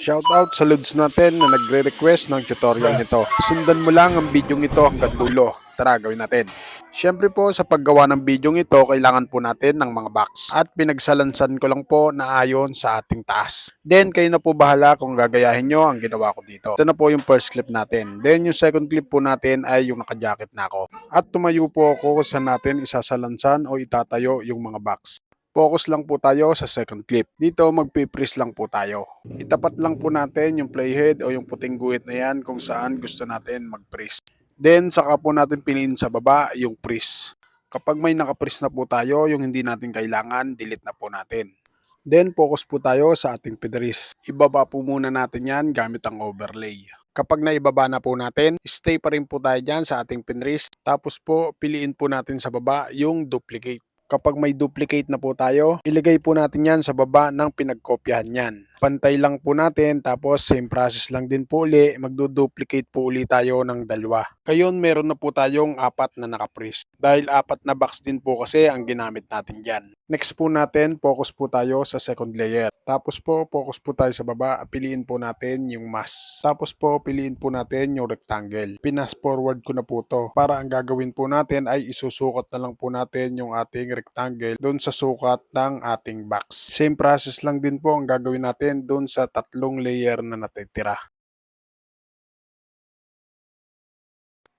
Shoutout sa Lods natin na nagre-request ng tutorial nito. Sundan mo lang ang video ito hanggang dulo. Tara, gawin natin. Siyempre po sa paggawa ng video ito, kailangan po natin ng mga box. At pinagsalansan ko lang po na ayon sa ating taas. Then kayo na po bahala kung gagayahin nyo ang ginawa ko dito. Ito na po yung first clip natin. Then yung second clip po natin ay yung naka-jacket na ako. At tumayo po ako kung saan natin isasalansan o itatayo yung mga box. Focus lang po tayo sa second clip. Dito magpiprease lang po tayo. Itapat lang po natin yung playhead o yung puting guhit na yan kung saan gusto natin mag-prease. Then saka po natin piliin sa baba yung prease. Kapag may naka-prease na po tayo, yung hindi natin kailangan, delete na po natin. Then focus po tayo sa ating pinrest. Ibaba po muna natin yan gamit ang overlay. Kapag naibaba na po natin, stay pa rin po tayo dyan sa ating pinrest. Tapos po, piliin po natin sa baba yung duplicate. Kapag may duplicate na po tayo, ilagay po natin yan sa baba ng pinagkopyahan yan. Pantay lang po natin, tapos same process lang din po uli, magduduplicate po uli tayo ng dalawa. Ngayon meron na po tayong 4 na nakapress. Dahil 4 na box din po kasi ang ginamit natin dyan. Next po natin, focus po tayo sa second layer. Tapos po, focus po tayo sa baba, piliin po natin yung mask. Tapos po, piliin po natin yung rectangle. Pinas forward ko na po to. Para ang gagawin po natin ay isusukat na lang po natin yung ating rectangle doon sa sukat ng ating box. Same process lang din po ang gagawin natin doon sa 3 layer na natitira.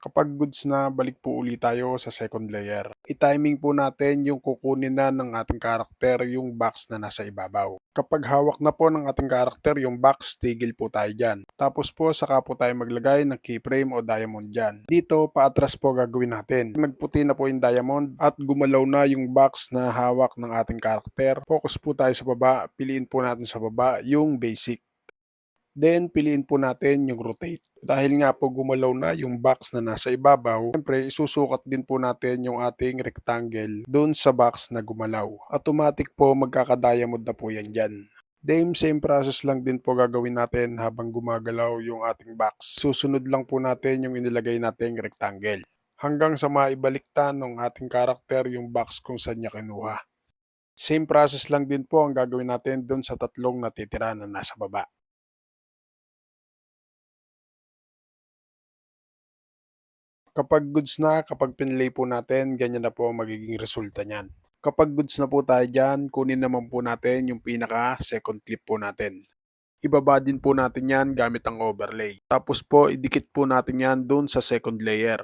Kapag goods na, balik po ulit tayo sa second layer. I-timing po natin yung kukunin na ng ating karakter yung box na nasa ibabaw. Kapag hawak na po ng ating karakter yung box, tigil po tayo dyan. Tapos po, saka po tayo maglagay ng keyframe o diamond dyan. Dito, paatras po gagawin natin. Nagputi na po yung diamond at gumalaw na yung box na hawak ng ating karakter. Focus po tayo sa baba, piliin po natin sa baba yung basic. Then, piliin po natin yung rotate. Dahil nga po gumalaw na yung box na nasa ibabaw, siyempre isusukat din po natin yung ating rectangle doon sa box na gumalaw. Automatic po magkaka-diamond na po yan dyan. Then, same process lang din po gagawin natin habang gumagalaw yung ating box. Susunod lang po natin yung inilagay nating rectangle. Hanggang sa maibaliktan ng ating karakter yung box kung saan niya kinuha. Same process lang din po ang gagawin natin doon sa 3 natitira na nasa baba. Kapag goods na, kapag pinlay po natin, ganyan na po ang magiging resulta niyan. Kapag goods na po tayo dyan, kunin naman po natin yung pinaka second clip po natin. Ibaba din po natin yan gamit ang overlay. Tapos po, idikit po natin yan dun sa second layer.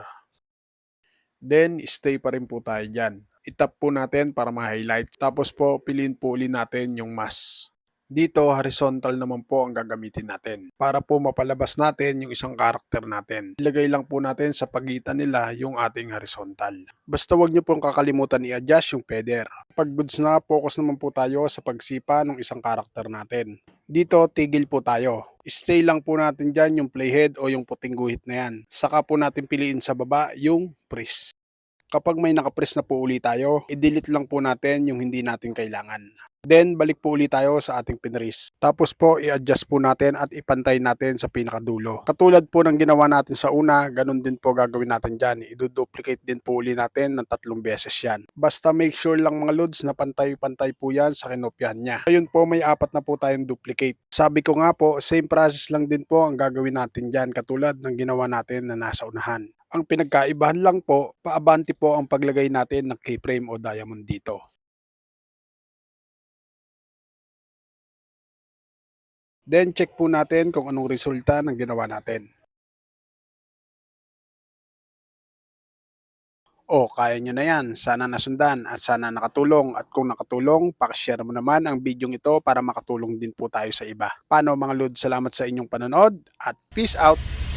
Then, stay pa rin po tayo dyan. Itap po natin para ma-highlight. Tapos po, piliin po ulit natin yung mask. Dito, horizontal naman po ang gagamitin natin para po mapalabas natin yung isang karakter natin. Ilagay lang po natin sa pagitan nila yung ating horizontal. Basta wag nyo pong kakalimutan i-adjust yung feather. Pag goods na, focus naman po tayo sa pagsipa ng isang karakter natin. Dito, tigil po tayo. Stay lang po natin dyan yung playhead o yung puting guhit na yan. Saka po natin piliin sa baba yung press. Kapag may nakapress na po uli tayo, i-delete lang po natin yung hindi natin kailangan. Then, balik po ulit tayo sa ating pinrest. Tapos po, i-adjust po natin at ipantay natin sa pinakadulo. Katulad po ng ginawa natin sa una, ganun din po gagawin natin dyan. I-duplicate din po ulit natin ng 3 beses yan. Basta make sure lang mga lods na pantay-pantay po yan sa kinopyahan niya. Ngayon po, may 4 na po tayong duplicate. Sabi ko nga po, same process lang din po ang gagawin natin dyan, katulad ng ginawa natin na nasa unahan. Ang pinagkaibahan lang po, paabante po ang paglagay natin ng keyframe o diamond dito. Then check po natin kung anong resulta ng ginawa natin. O, kaya nyo na yan. Sana nasundan at sana nakatulong. At kung nakatulong, pakishare mo naman ang video ito para makatulong din po tayo sa iba. Paano mga Lord, salamat sa inyong panonood at peace out!